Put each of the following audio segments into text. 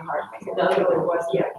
heart. That's what it was, yeah.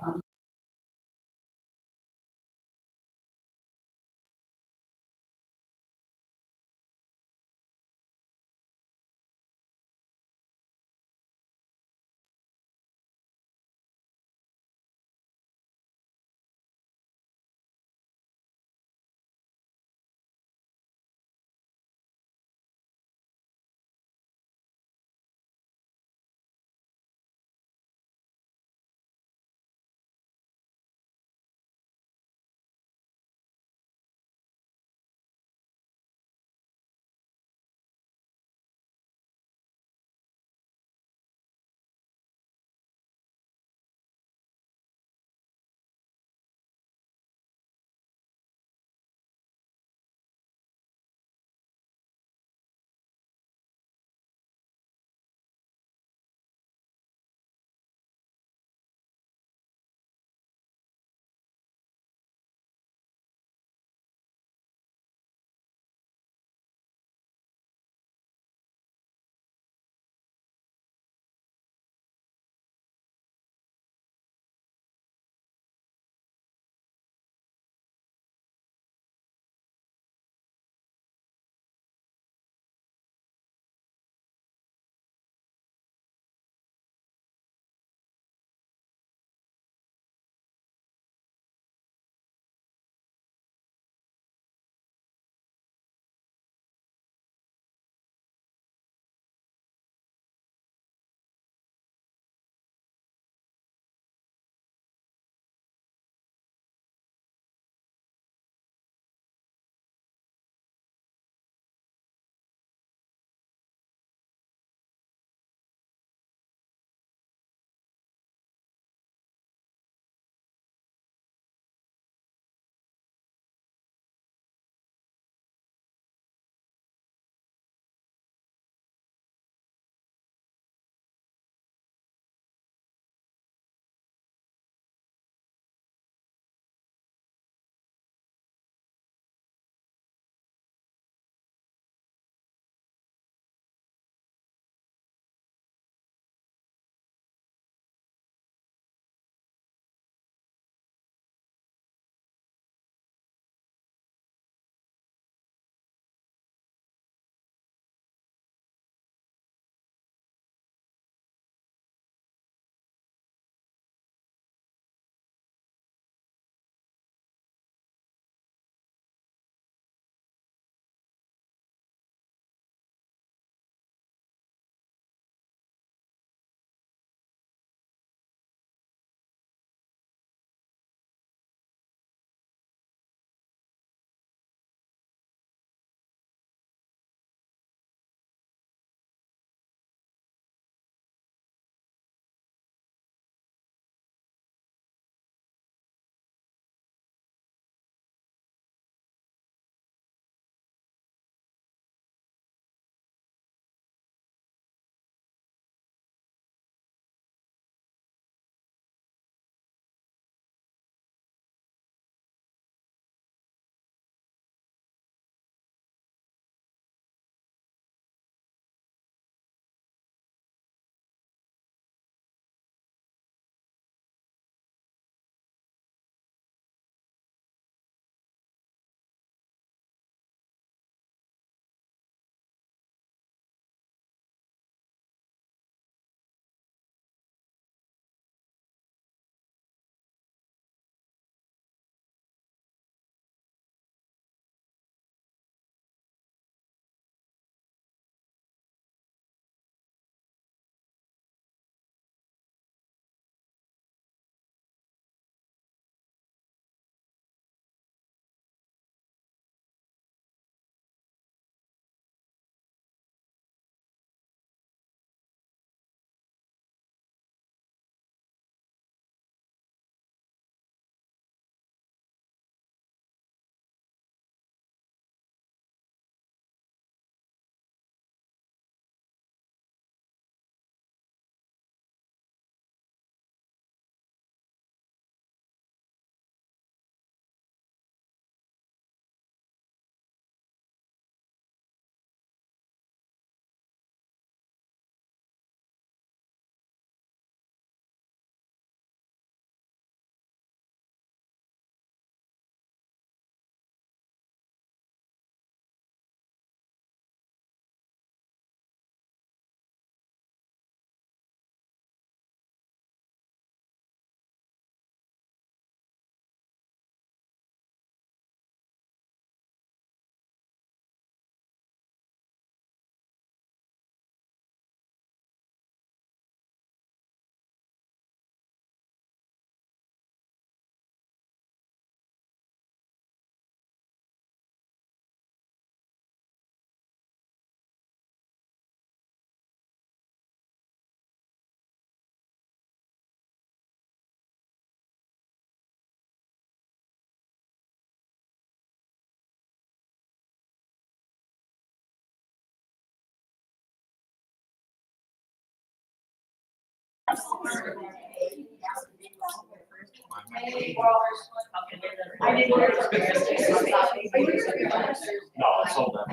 No, I sold that.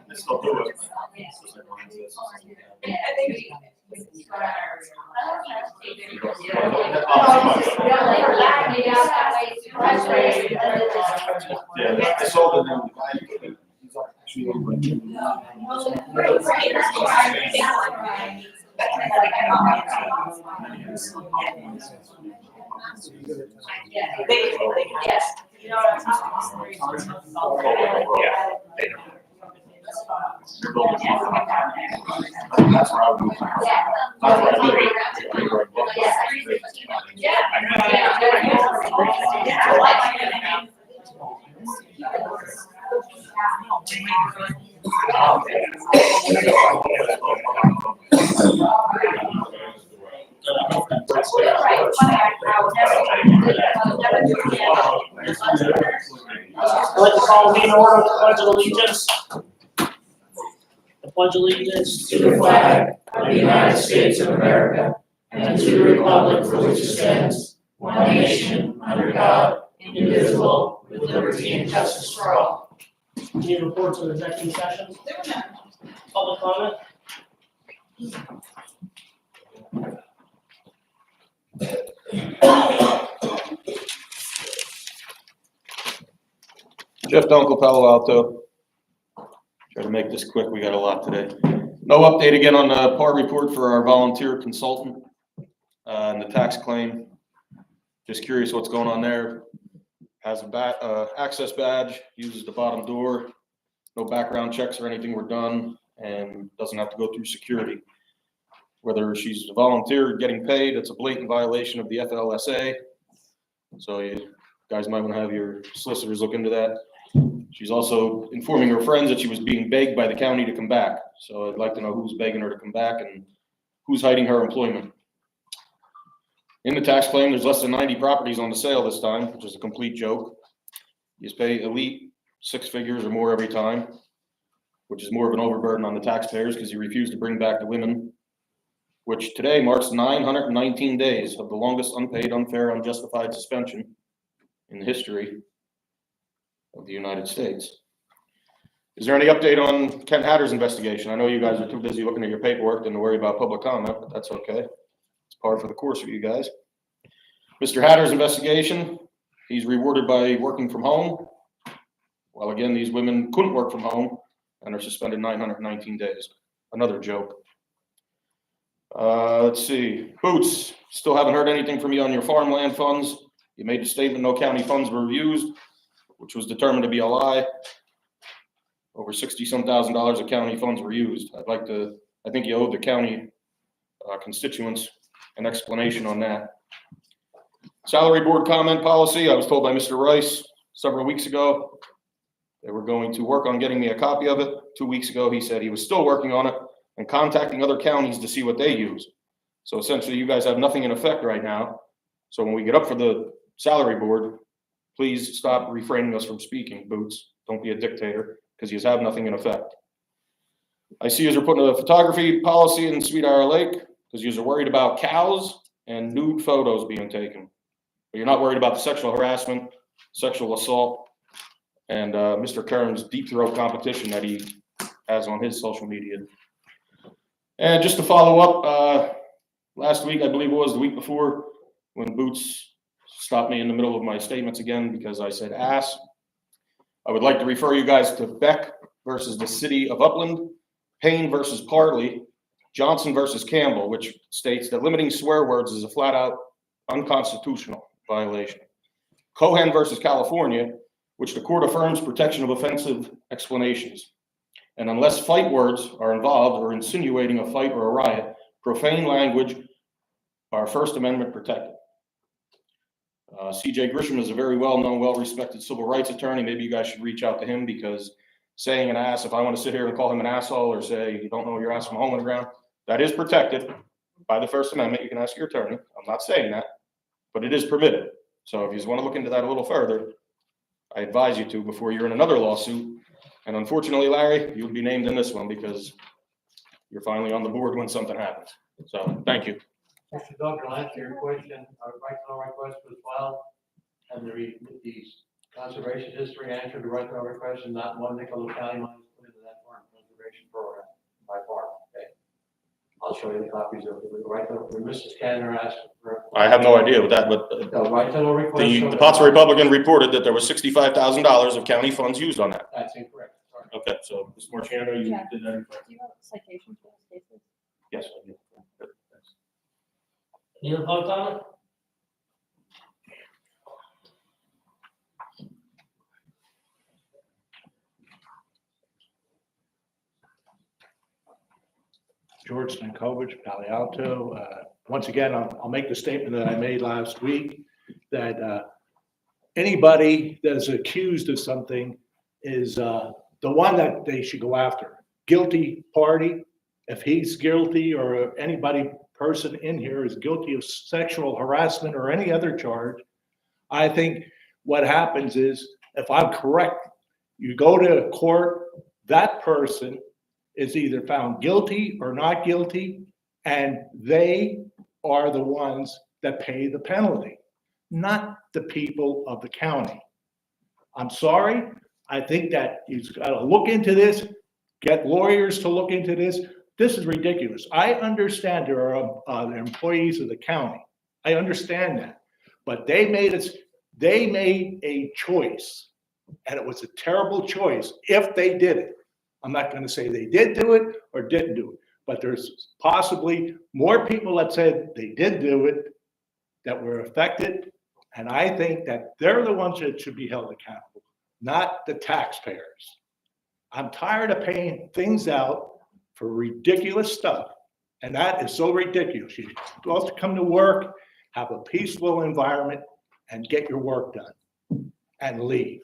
I still do it. Yeah, I sold it. Yes. You know what I'm talking Yeah. That's where I would. That's what I'd like to call the meeting order to pledge allegiance. The pledge allegiance to the flag of the United States of America and to the republic for which it stands, one nation, under God, indivisible, with liberty and justice for all. Any reports of executive sessions? Public comment? Jeff Dunkel, Palo Alto. Try to make this quick, we got a lot today. No update again on the PAR report for our volunteer consultant and the tax claim. Just curious what's going on there. Has a access badge, uses the bottom door. No background checks or anything were done, and doesn't have to go through security. Whether she's a volunteer getting paid, it's a blatant violation of the FLSA. So you guys might want to have your solicitors look into that. She's also informing her friends that she was being begged by the county to come back. So I'd like to know who's begging her to come back and who's hiding her employment. In the tax claim, there's less than 90 properties on the sale this time, which is a complete joke. You just pay elite 6 figures or more every time, which is more of an overburden on the taxpayers because you refuse to bring back the women, which today marks 919 days of the longest unpaid, unfair, unjustified suspension in the history of the United States. Is there any update on Kent Hatter's investigation? I know you guys are too busy looking at your paperwork than to worry about public comment, but that's okay. It's par for the course for you guys. Mr. Hatter's investigation, he's rewarded by working from home. Well, again, these women couldn't work from home and are suspended 919 days. Another joke. Let's see. Boots, still haven't heard anything from you on your farmland funds. You made the statement no county funds were used, which was determined to be a lie. Over $60-some thousand of county funds were used. I think you owed the county constituents an explanation on that. Salary board comment policy, I was told by Mr. Rice several weeks ago they were going to work on getting me a copy of it. 2 weeks ago, he said he was still working on it and contacting other counties to see what they use. So essentially, you guys have nothing in effect right now. So when we get up for the salary board, please stop refraining us from speaking, Boots. Don't be a dictator, because you have nothing in effect. I see you're putting a photography policy in Sweet Hour Lake, because you're worried about cows and nude photos being taken. But you're not worried about the sexual harassment, sexual assault, and Mr. Kern's deep throat competition that he has on his social media. And just to follow up, last week, I believe it was the week before, when Boots stopped me in the middle of my statements again because I said ass. I would like to refer you guys to Beck versus the City of Upland, Payne versus Parley, Johnson versus Campbell, which states that limiting swear words is a flat out unconstitutional violation. Cohen versus California, which the court affirms protection of offensive explanations. And unless fight words are involved or insinuating a fight or a riot, profane language are First Amendment protected. CJ Grisham is a very well-known, well-respected civil rights attorney. Maybe you guys should reach out to him, because saying an ass, if I want to sit here and call him an asshole or say you don't know your ass from a hole in the ground, that is protected by the First Amendment. You can ask your attorney. I'm not saying that, but it is permitted. So if you just want to look into that a little further, I advise you to before you're in another lawsuit. And unfortunately, Larry, you would be named in this one because you're finally on the board when something happens. So thank you. Mr. Doug, to answer your question, our right to know request was filed, and the conservation district answered the right to know request, and not one nickel of county money was put into that farm conservation program by farm, okay? I'll show you the copies of the right to, when Mrs. Canner asked for. I have no idea what that, but The right to know request. the Pottsville Republican reported that there was $65,000 of county funds used on that. That's incorrect, sorry. Okay, so Ms. Marciano, you Yeah. did that incorrect. Do you have citations for those cases? Yes, I did. Good, thanks. Any other public comment? George Stankovich, Palo Alto. Once again, I'll make the statement that I made last week, that anybody that is accused of something is the one that they should go after. Guilty party, if he's guilty or anybody, person in here is guilty of sexual harassment or any other charge, I think what happens is, if I'm correct, you go to court, that person is either found guilty or not guilty, and they are the ones that pay the penalty, not the people of the county. I'm sorry. I think that you've got to look into this, get lawyers to look into this. This is ridiculous. I understand there are employees of the county. I understand that, but they made a choice, and it was a terrible choice if they did it. I'm not going to say they did do it or didn't do it, but there's possibly more people that said they did do it that were affected. And I think that they're the ones that should be held accountable, not the taxpayers. I'm tired of paying things out for ridiculous stuff. And that is so ridiculous. You're supposed to come to work, have a peaceful environment, and get your work done and leave.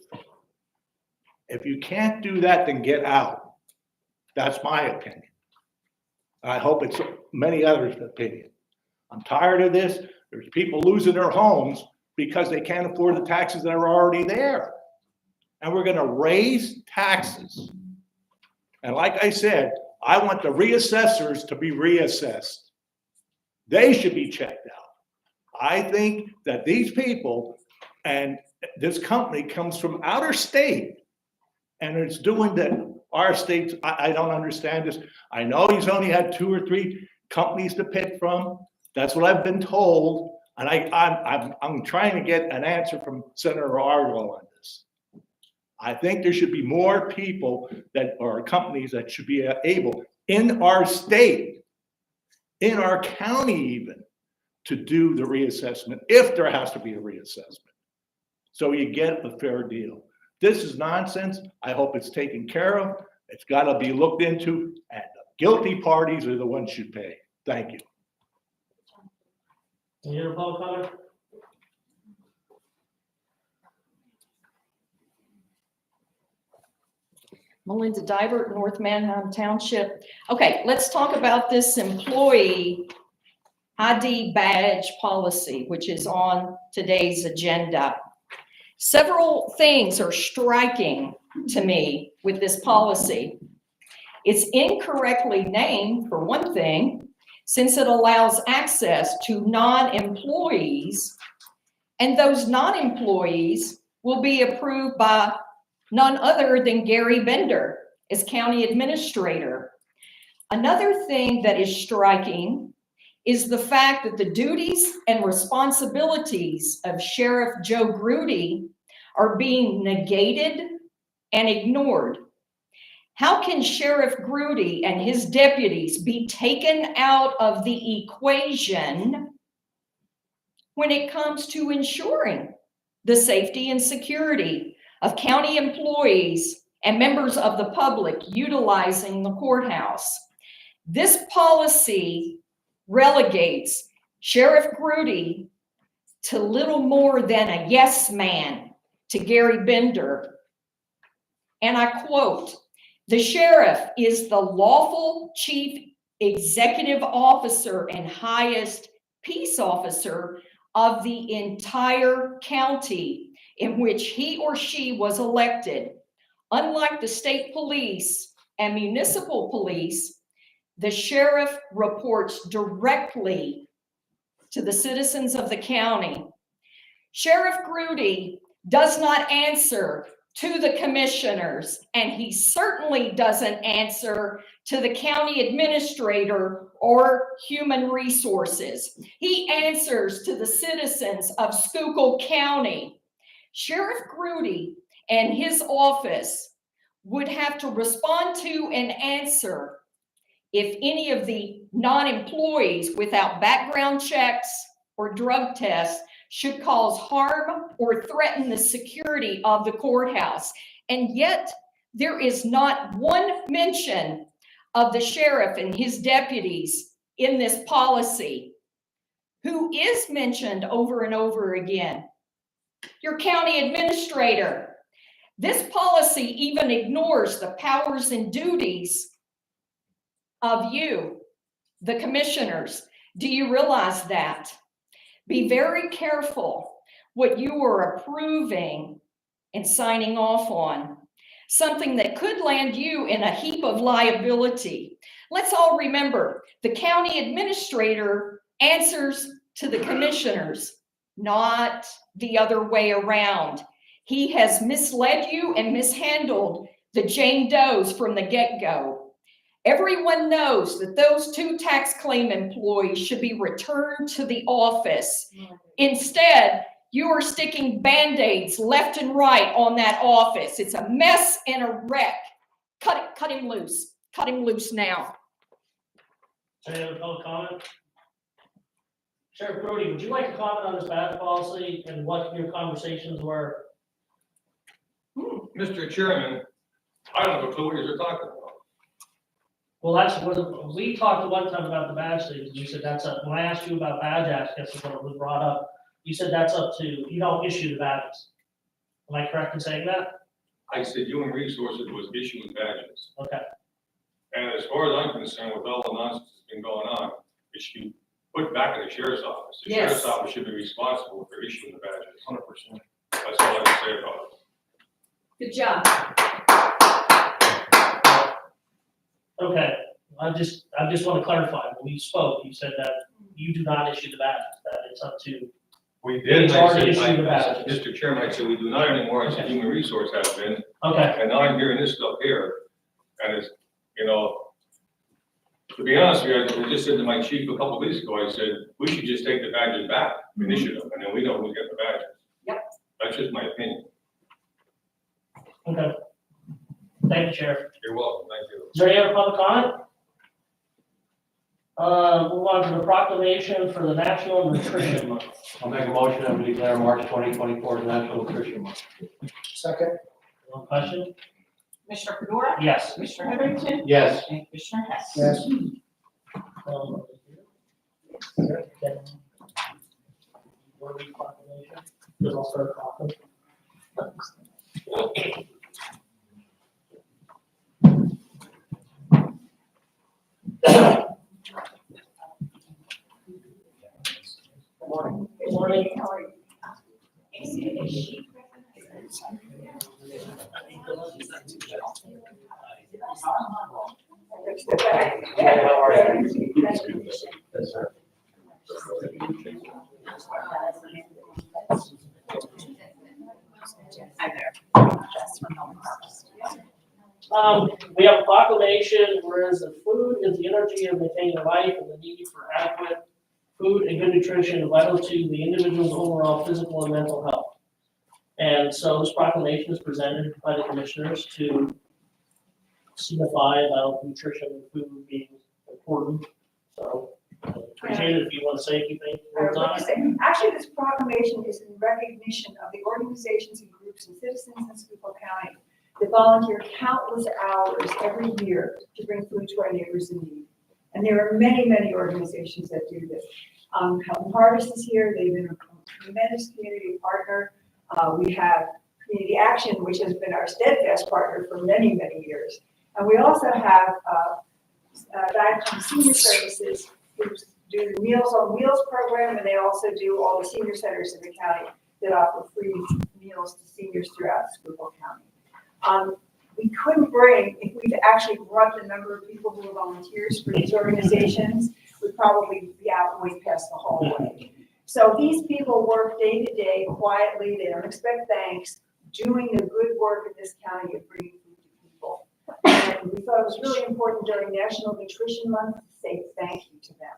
If you can't do that, then get out. That's my opinion. I hope it's many others' opinion. I'm tired of this. There's people losing their homes because they can't afford the taxes that are already there. And we're going to raise taxes. And like I said, I want the reassessors to be reassessed. They should be checked out. I think that these people and this company comes from outer state, and it's doing that. Our states, I don't understand this. I know he's only had 2 or 3 companies to pick from. That's what I've been told. And I'm trying to get an answer from Senator Argo on this. I think there should be more people that are companies that should be able in our state, in our county even, to do the reassessment, if there has to be a reassessment. So you get a fair deal. This is nonsense. I hope it's taken care of. It's got to be looked into, and the guilty parties are the ones who should pay. Thank you. Any other public comment? Melinda Divert, North Manheim Township. Okay, let's talk about this employee ID badge policy, which is on today's agenda. Several things are striking to me with this policy. It's incorrectly named, for one thing, since it allows access to non-employees, and those non-employees will be approved by none other than Gary Bender as county administrator. Another thing that is striking is the fact that the duties and responsibilities of Sheriff Joe Grudy are being negated and ignored. How can Sheriff Grudy and his deputies be taken out of the equation when it comes to ensuring the safety and security of county employees and members of the public utilizing the courthouse? This policy relegates Sheriff Grudy to little more than a yes man to Gary Bender. And I quote, "The sheriff is the lawful chief executive officer and highest peace officer of the entire county in which he or she was elected. Unlike the state police and municipal police, the sheriff reports directly to the citizens of the county. Sheriff Grudy does not answer to the commissioners, and he certainly doesn't answer to the county administrator or human resources. He answers to the citizens of Schuylkill County. Sheriff Grudy and his office would have to respond to and answer if any of the non-employees without background checks or drug tests should cause harm or threaten the security of the courthouse. And yet there is not one mention of the sheriff and his deputies in this policy. Who is mentioned over and over again? Your county administrator. This policy even ignores the powers and duties of you, the commissioners. Do you realize that? Be very careful what you are approving and signing off on. Something that could land you in a heap of liability. Let's all remember, the county administrator answers to the commissioners, not the other way around. He has misled you and mishandled the Jane Does from the get-go. Everyone knows that those 2 tax claim employees should be returned to the office. Instead, you are sticking Band-Aids left and right on that office. It's a mess and a wreck. Cut him loose. Cut him loose now. Any other public comment? Sheriff Brody, would you like to comment on this badge policy and what your conversations were? Mr. Chairman, I don't have a clue what you're talking about. Well, that's what, we talked one time about the badge thing, you said that's up, when I asked you about badge access, when it was brought up, you said that's up to, you don't issue the badges. Am I correct in saying that? I said human resources was issuing badges. Okay, And as far as I'm concerned, with all the nonsense that's been going on, it should be put back in the sheriff's office. The Yes. sheriff's office should be responsible for issuing the badges. 100%. That's all I have to say about it. Good job. okay, I just want to clarify, when we spoke, you said that you do not issue the badges, that it's up to, We did, and HR I said, issue the badges. Mr. Chairman, I said, we do not anymore, I said, Okay. human resource has been, okay, and now I'm hearing this stuff here, and it's, you know, to be honest with you, I just said to my chief a couple of weeks ago, I said, we should just take the badges back and issue them, and then we know who's getting the badges. Yep. That's just my opinion. okay. Thank you, Sheriff. You're welcome, thank you. Is there any other public comment? Move on to the proclamation for the National Nutrition Month. I'll make a motion that we declare March 2024 as National Nutrition Month. Second. No question? Commissioner Fedora? Yes. Commissioner Heatherington? Yes. And Commissioner Hess? Yes. Proclamation. There's also a copy. Good morning. Good morning. How are you? Hi there. We have a proclamation, whereas the food is the energy of maintaining life and the need for adequate food and good nutrition is vital to the individual's overall physical and mental health. And so this proclamation is presented by the commissioners to signify about nutrition and food being important. So appreciate it if you want to say anything. Actually, this proclamation is in recognition of the organizations and groups and citizens in Schuylkill County that volunteer countless hours every year to bring food to our neighbors in need. And there are many, many organizations that do this. Help Harvest is here. They've been a tremendous community partner. We have Community Action, which has been our steadfast partner for many, many years. And we also have Diacom Senior Services, who do the Meals on Wheels program, and they also do all the senior centers in the county that offer free meals to seniors throughout Schuylkill County. We couldn't bring, if we actually brought the number of people who are volunteers for these organizations, would probably be out way past the hallway. So these people work day to day quietly, they don't expect thanks, doing the good work in this county of bringing food to people. And we thought it was really important during National Nutrition Month to say thank you to them.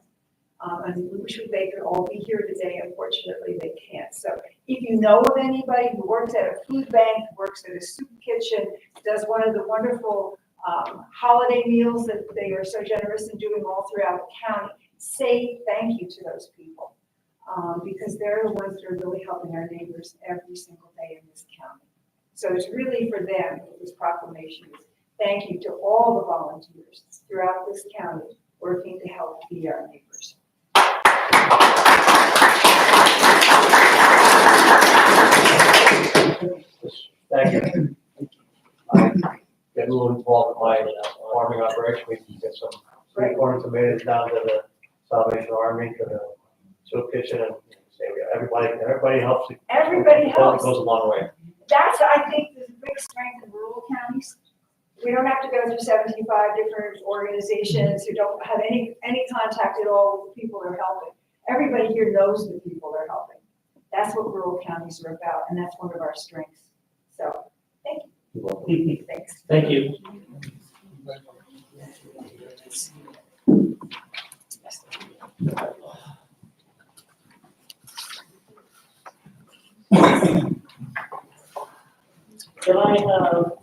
And we wish they could all be here today, unfortunately they can't. So if you know of anybody who works at a food bank, works at a soup kitchen, does one of the wonderful holiday meals that they are so generous in doing all throughout the county, say thank you to those people. Because they're the ones that are really helping our neighbors every single day in this county. So it's really for them, this proclamation is thank you to all the volunteers throughout this county working to help feed our neighbors. Thank you. I get a little involved in my farming operation. We can get some sweet corn tomatoes down to the Salvation Army, to the soup kitchen, and everybody helps. Everybody helps. It goes a long way. That's, I think, the big strength in rural counties. We don't have to go through 75 different organizations who don't have any contact at all with the people they're helping. Everybody here knows the people they're helping. That's what rural counties are about, and that's one of our strengths. So, thank you. Thanks. Thank you. Can I have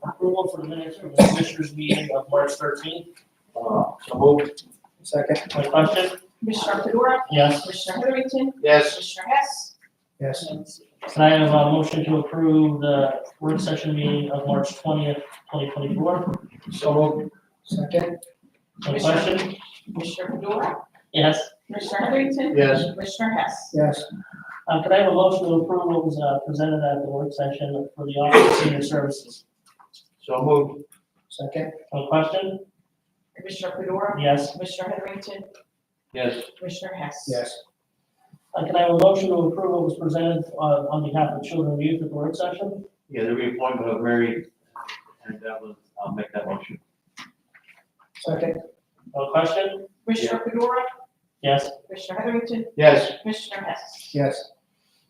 approval for the minutes from the commissioners meeting of March 13th? So moved. Second. My question? Commissioner Fedora, Yes. Commissioner Heatherington, Yes. Commissioner Hess. Yes. Can I have a motion to approve the work session meeting of March 20th, 2024? So moved. Second. My question? Commissioner Fedora, Yes. Commissioner Heatherington. Yes. Commissioner Hess. Yes. Can I have a motion to approve what was presented at the work session for the Office of Senior Services? So moved. Second. My question? Commissioner Fedora, Yes. Commissioner Heatherington, Yes. Commissioner Hess. Yes. Can I have a motion to approve what was presented on behalf of Children and Youth at the work session? Yeah, the reappointment of Mary and Devlin, I'll make that motion. Second. No question? Commissioner Fedora, Yes. Commissioner Heatherington, Yes. Commissioner Hess. Yes.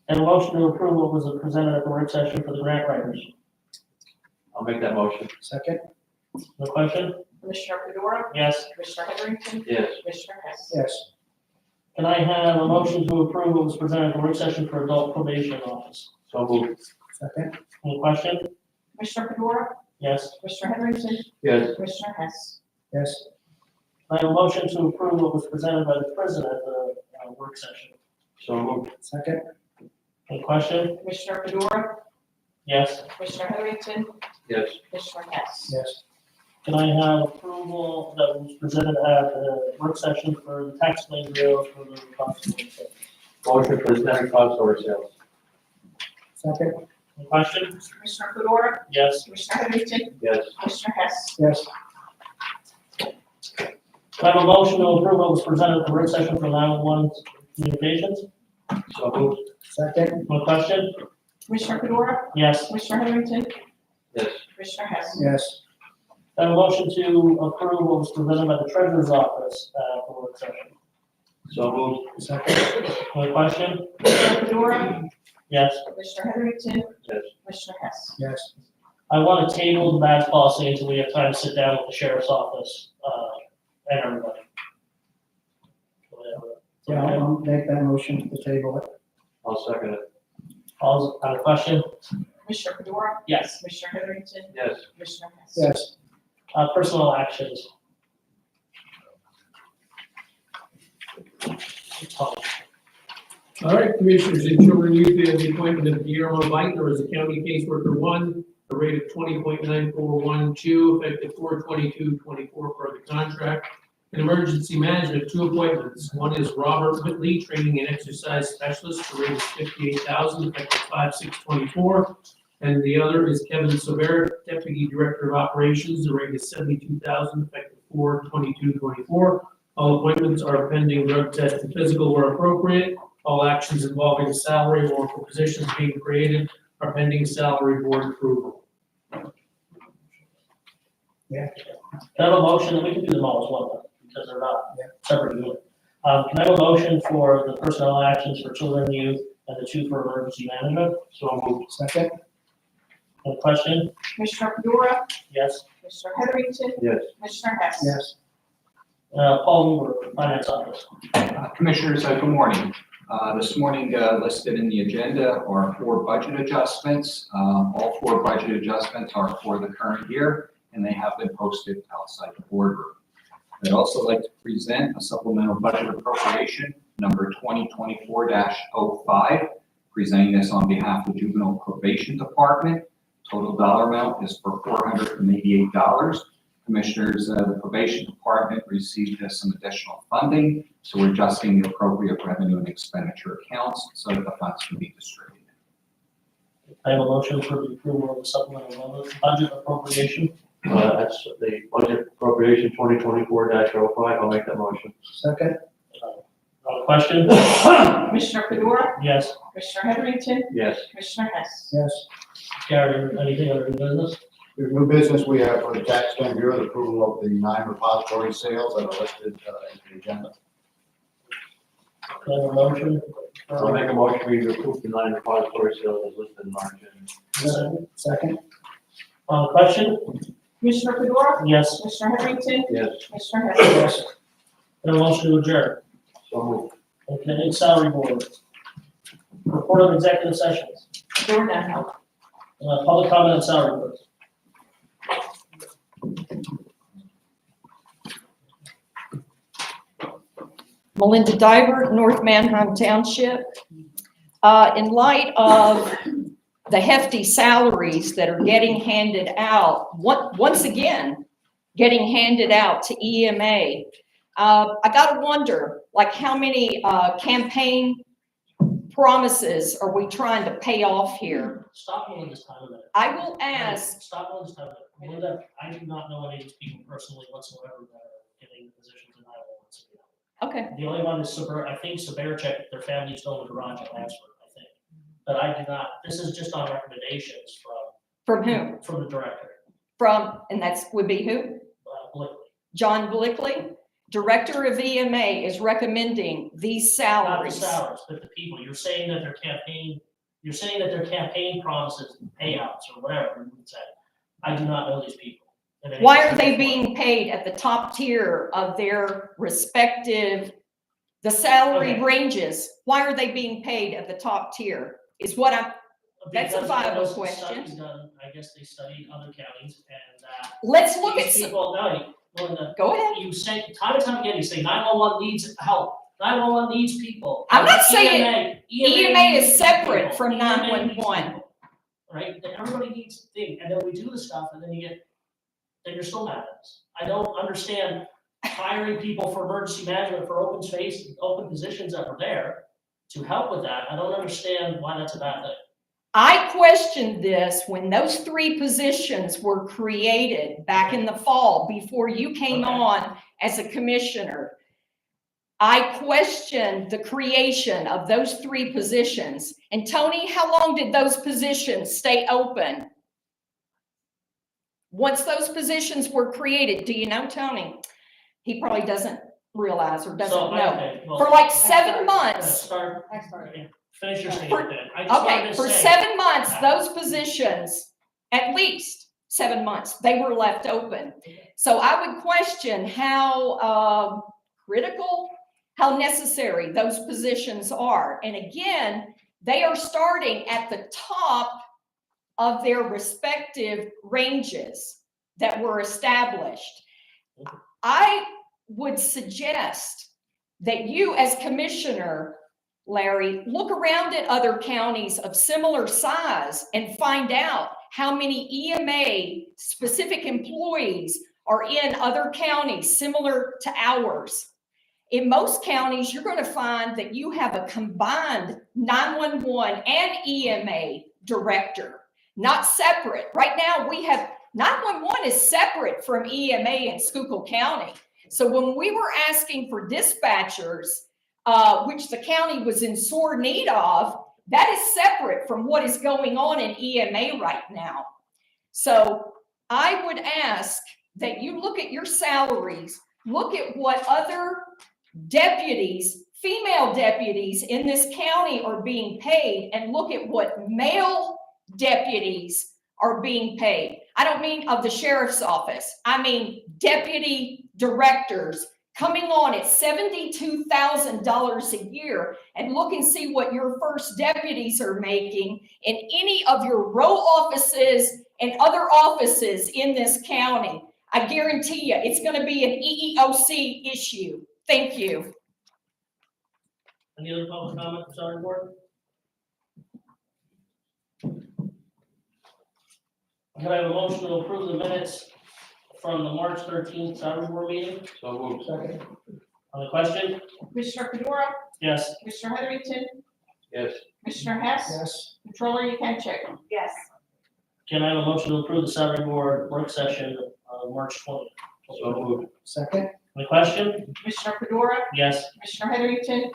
And a motion to approve what was presented at the work session for the grant writers? I'll make that motion. Second. No question? Commissioner Fedora, Yes. Commissioner Heatherington, Yes. Commissioner Hess. Yes. Can I have a motion to approve what was presented at the work session for adult probation office? So moved. Second. Any question? Commissioner Fedora, Yes. Commissioner Heatherington, Yes. Commissioner Hess. Yes. Can I have a motion to approve what was presented by the president at the work session? So moved. Second. Any question? Commissioner Fedora, Yes. Commissioner Heatherington, Yes. Commissioner Hess. Yes. Can I have approval that was presented at the work session for the tax claim bureau for the constable? Motion for the Senate consular sales. Second. Any question? Commissioner Fedora, Yes. Commissioner Heatherington, Yes. Commissioner Hess. Yes. Can I have a motion to approve what was presented at the work session for 911 communications? So moved. Second. No question? Commissioner Fedora, Yes. Commissioner Heatherington, Yes. Commissioner Hess. Yes. Can I have a motion to approve what was presented by the treasurer's office at the work session? So moved. Second. No question? Commissioner Fedora, Yes. Commissioner Heatherington, Yes. Commissioner Hess. Yes. I want to table the badge policy until we have time to sit down with the sheriff's office, and everybody. Yeah, I'll make that motion to table it. I'll second it. All, on the question? Commissioner Fedora, Yes. Commissioner Heatherington, Yes. Commissioner Hess. Yes. Personal actions. All right, Commissioners, in Children and Youth, we have the appointment of Guillermo Leitner as a county caseworker 1, a rate of 20.9412, effective 4/22/24 for the contract. In emergency management, 2 appointments. One is Robert Whitley, training and exercise specialist, the rate is $58,000, effective 5/6/24. And the other is Kevin Silver, deputy director of operations, the rate is $72,000, effective 4/22/24. All appointments are pending drug test and physical where appropriate. All actions involving salary or for positions being created are pending salary board approval. I have a motion, and we can do them all as one, because they're not separate unit. Can I have a motion for the personnel actions for children and youth and the 2 for emergency management? So moved. Second? Any question? Commissioner Fedora, Yes. Commissioner Heatherington, Yes. Commissioner Hess. Yes. Paul Hoover, Finance Office. Commissioners, good morning. This morning, listed in the agenda are 4 budget adjustments. All 4 budget adjustments are for the current year, and they have been posted outside the boardroom. I'd also like to present a supplemental budget appropriation, number 2024-05, presenting this on behalf of the Juvenile Probation Department. Total dollar amount is for $488. Commissioners, the probation department received some additional funding, so we're adjusting the appropriate revenue and expenditure accounts so that the funds can be distributed. I have a motion for the approval of the supplemental budget appropriation. That's the budget appropriation 2024-05. I'll make that motion. Second? Question? Commissioner Fedora, Yes. Commissioner Heatherington, Yes. Commissioner Hess. Yes. Gary, anything under new business? There's new business we have for the tax time bureau, the approval of the 9 repository sales that are listed in the agenda. Can I have a motion? I'll make a motion, we approve the 9 repository sales as listed in our agenda. Second? Question? Commissioner Fedora, Yes. Commissioner Heatherington, Yes. Commissioner Hess. Can I have a motion to adjourn? So moved. Okay, salary board. Report of executive sessions. There were none held. Public comment on salary board. Melinda Diver, North Manheim Township. In light of the hefty salaries that are getting handed out, once again, getting handed out to EMA, I gotta wonder, like, how many campaign promises are we trying to pay off here? Stop me this time a minute. I will ask, Stop me this time a minute. Melinda, I do not know any of these people personally whatsoever that are getting positions in Iowa. okay, The only one is I think Sabercheck, their family is still in the garage at Lansford, I think. But I do not, this is just on recommendations from whom? from the director, And that's, would be who? Blakely. John Blickley, Director of EMA, is recommending these Not the salaries. salaries, but the people. You're saying that their campaign promises, payouts, or whatever you would say. I do not know these people. Why are they being paid at the top tier of their respective, the salary Okay. ranges? Why are they being paid at the top tier? Is what I'm, that's a Because viable there was some question. studies done, I guess they studied other counties and, let's look at, these people, no, Melinda, go ahead. you say, time and time again, you say 911 needs help. 911 needs people. I'm not saying EMA is needs separate people. from EMA needs 911. people, right? Then everybody needs things, and then we do the stuff, and then you're still mad at us. I don't understand hiring people for emergency management for open space, open positions that were there to help with that. I don't understand why that's a bad thing. I questioned this when those 3 positions were created back in the fall before you came Okay. on as a commissioner. I questioned the creation of those 3 positions. And Tony, how long did those positions stay open? Once those positions were created, do you know, Tony? He probably doesn't realize or doesn't know. Okay, well, For like 7 months. start, I started. finish your For- statement then. I just wanted Okay, to for say- 7 months, those positions, at least 7 months, they were left open. So I would question how critical, how necessary those positions are. And again, they are starting at the top of their respective ranges that were established. I would suggest that you, as commissioner, Larry, look around at other counties of similar size and find out how many EMA specific employees are in other counties similar to ours. In most counties, you're going to find that you have a combined 911 and EMA director, not separate. Right now, we have 911 is separate from EMA in Schuylkill County. So when we were asking for dispatchers, which the county was in sore need of, that is separate from what is going on in EMA right now. So I would ask that you look at your salaries, look at what other deputies, female deputies in this county are being paid, and look at what male deputies are being paid. I don't mean of the sheriff's office. I mean deputy directors coming on at $72,000 a year, and look and see what your first deputies are making in any of your row offices and other offices in this county. I guarantee you, it's going to be an EEOC issue. Thank you. Any other public comment, salary board? Can I have a motion to approve the minutes from the March 13th salary board meeting? So moved. Second. On the question? Commissioner Fedora, Yes. Commissioner Heatherington, Yes. Commissioner Hess, Yes. Controller Yekenship. Yes. Can I have a motion to approve the salary board work session on March 20th? So moved. Second? On the question? Commissioner Fedora, Yes. Commissioner Heatherington,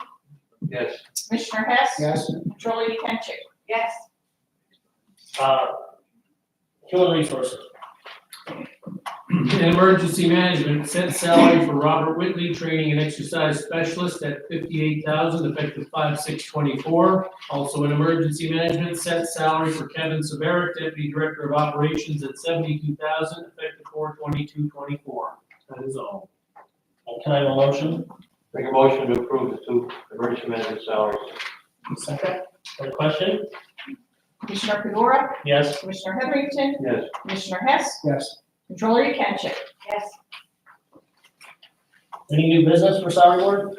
Yes. Commissioner Hess, Yes. Controller Yekenship. Yes. Human resources. In emergency management, set salary for Robert Whitley, training and exercise specialist at $58,000, effective 5/6/24. Also in emergency management, set salary for Kevin Severek, deputy director of operations at $72,000, effective 4/22/24. That is all. And can I have a motion? Make a motion to approve the 2 emergency management salaries. Second. On the question? Commissioner Fedora, Yes. Commissioner Heatherington, Yes. Commissioner Hess, Yes. Controller Yekenship. Yes. Any new business for salary board?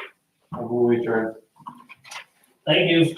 I will return. Thank you.